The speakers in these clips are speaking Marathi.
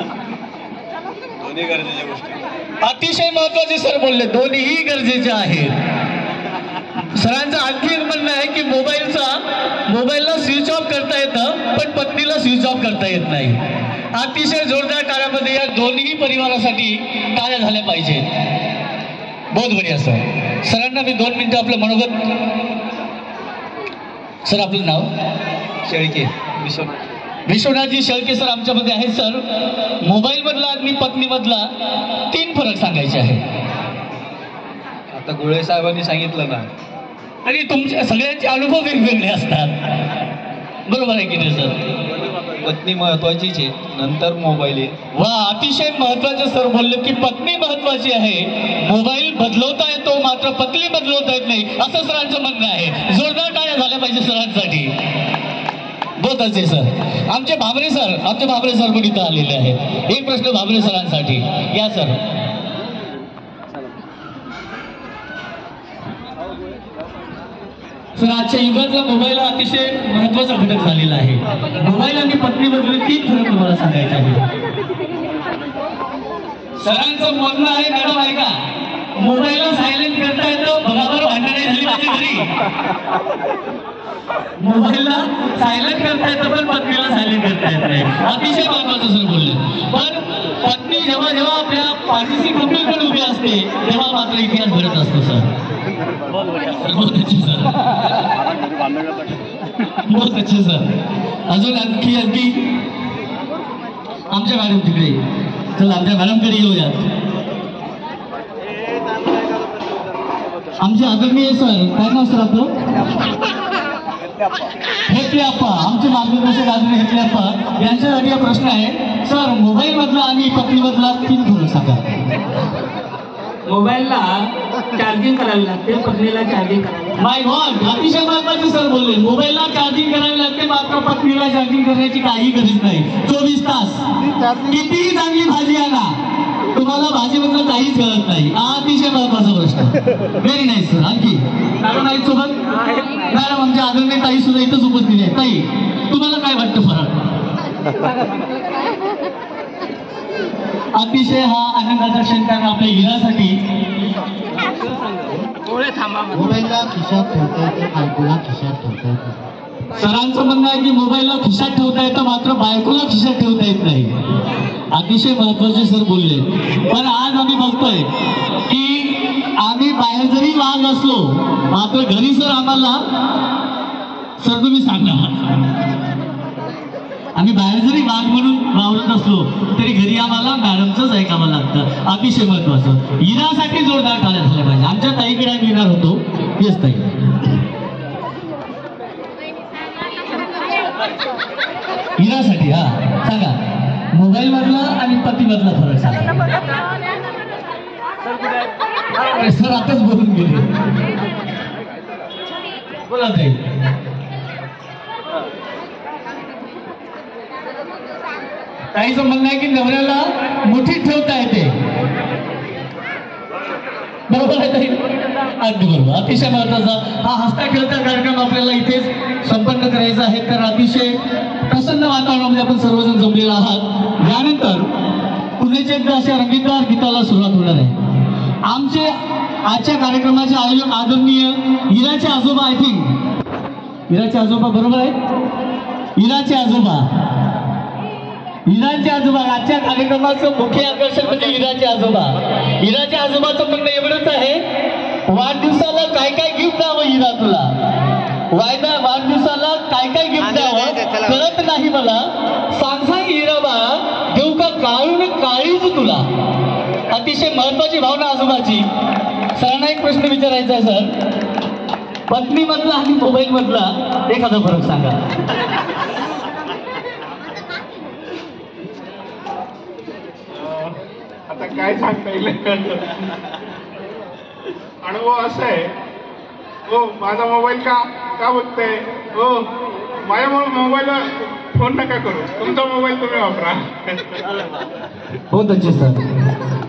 दोन्ही गरजेच्या गोष्टी अतिशय महत्वाचे सर बोलले, दोन्हीही गरजेचे आहेत. सरांचं आणखी एक म्हणणं आहे की मोबाईलला स्विच ऑफ करता येतं पण पत्नीला स्विच ऑफ करता येत नाही. अतिशय जोरदार टाळ्यामध्ये या दोन्ही परिवारासाठी टाळ्या झाल्या पाहिजेत. बहुत बढिया सर. सरांना मी 2 मिनिटं आपलं मनोगत. सर आपलं नाव? शेळके विश्वनाथजी शेळके सर आमच्यामध्ये आहेत. सर मोबाईल मधला आणि पत्नी मधला 3 फरक सांगायचे आहे. आता गुळे साहेबांनी सांगितलं ना, आणि तुमच्या सगळ्यांचे अनुभव वेगवेगळे असतात, बरोबर आहे की नाही सर? पत्नी महत्वाचीच आहे, नंतर मोबाईल आहे. वा, अतिशय महत्वाचे सर बोलले की पत्नी महत्वाची आहे, मोबाईल बदलवता येतो मात्र पत्नी बदलवता येत नाही, असं सरांचं म्हणणं आहे. जोरदार टाळ्या झाल्या पाहिजे सरांसाठी. बहुत अच्छे सर. आमचे भाबरे सर पण इथं आलेले आहेत. एक प्रश्न भाबरे सरांसाठी. या सर. सर आजच्या युगातला मोबाईल हा अतिशय महत्वाचा घटक झालेला आहे. मोबाईल आणि पत्नीबद्दल 3 फरक तुम्हाला सांगायचे आहे. सरांचं म्हणणं आहे, मॅडम ऐका, मोबाईलला सायलेंट करता येतं, बरोबर भांडणे झाली माझी घरी. मोबाईलला सायलेंट करता येतं पण पत्नीला सायलेंट करता येत नाही. अतिशय महत्वाचं सर बोलले. पण पत्नी जेव्हा जेव्हा आपल्या पाठीशी खंबीरपणे उभी असते तेव्हा मात्र इतिहास घडत असतो सर. बहुत अच्छे सर. बहुत अच्छे सर. अजून आणखी आमच्या मॅडम तिकडे. चला आमच्या मॅडमकडे येऊयात. आमचे आदरणीय सर, काय नाव सर आपलं? हेटले अप्पा. आमचे मार्गदर्शक आदरणीय हेटले अप्पा यांच्यासाठी हा प्रश्न आहे. सर मोबाईल मधला आणि पत्नी मधला 3 फरक सांगा. मोबाईलला चार्जिंग करावी लागते, पत्नीला चार्जिंग करावी लागते. माय गॉड, अतिशय महत्वाचे सर बोलले. मोबाईलला चार्जिंग करावी लागते मात्र पत्नीला चार्जिंग करण्याची काही गरज नाही. 24 तास कितीही चांगली भाजी आणा, तुम्हाला भाजीमधलं काहीच कळत नाही. अतिशय महत्वाचा प्रश्न. Very nice sir. आणखी मॅडम आहेत सोबत? मॅडम आमच्या आदरणीय ताई सुद्धा इथंच उपस्थित आहे. ताई, तुम्हाला काय वाटतं फरक? अतिशय हा आनंदाचा क्षण कारण आपल्या हिरासाठी. मोबाईलला खिशात ठेवता येते, बायकोला खिशात ठेवता येते. सरांचं म्हणणं आहे की मोबाईलला खिशात ठेवता येतं मात्र बायकोला खिशात ठेवता येत नाही. अतिशय महत्वाचे सर बोलले. पण आज आम्ही बघतोय की आम्ही बाहेर जरी वाघ असलो मात्र घरी सर आम्हाला, सर तुम्ही सांगा, आम्ही बाहेर जरी वाघ म्हणून वावरत असलो तरी घरी आम्हाला मॅडमचंच ऐकावं लागतं. अतिशय महत्वाचं. हिरासाठी जोरदार टाळ्या झाल्या पाहिजे. आमच्या ताईकडे आम्ही येणार होतो. येस ताई. हिरासाठी हा सांगा, मोबाईल मधला आणि पती मधला फरक सांगा. सर आताच बोलून गेले. बोला ताई. ताईचं म्हणणं आहे की नवऱ्याला मुठीत ठेवता येते, बरोबर आहे ताई? अगदी बरोबर. अतिशय महत्वाचा हा हसता खेळता कार्यक्रम आपल्याला इथेच संपन्न करायचा आहे. तर अतिशय प्रसन्न वातावरणामध्ये आपण सर्वजण जमलेला आहात. यानंतर पुण्याच्या एकदा अशा रंगीतदार गीताला सुरुवात होणार आहे. आमचे आजच्या कार्यक्रमाचे आयोजक आदरणीय हिराचे आजोबा. आय थिंक हिराचे आजोबा बरोबर आहे. हिराचे आजोबा आजच्या कार्यक्रमाचं मुख्य आकर्षण म्हणजे हिराचे आजोबा. हिराचे आजोबाचं म्हणणं एवढंच आहे, वाढदिवसाला काय काय गिफ्ट द्यावं हिरा तुला, वाढदिवसाला काय काय गिफ्ट द्यावं कळत नाही मला, सांग हिराबा देऊ का काळून काळीच तुला. अतिशय महत्वाची भावना आजोबाची. सरांना एक प्रश्न विचारायचा आहे सर, पत्नी मधला आणि मोबाईल मधला एखादा फरक सांगा. आता काय सांगता येईल. अनुभव असा आहे, हो माझा मोबाईल का बघताय, हो माझ्या मोबाईलला फोन नका करू, तुमचा मोबाईल तुम्ही वापरा. बहुत अच्छे सर.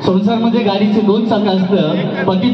संसारमध्ये गाडीचे 2 चाकं असतं, पती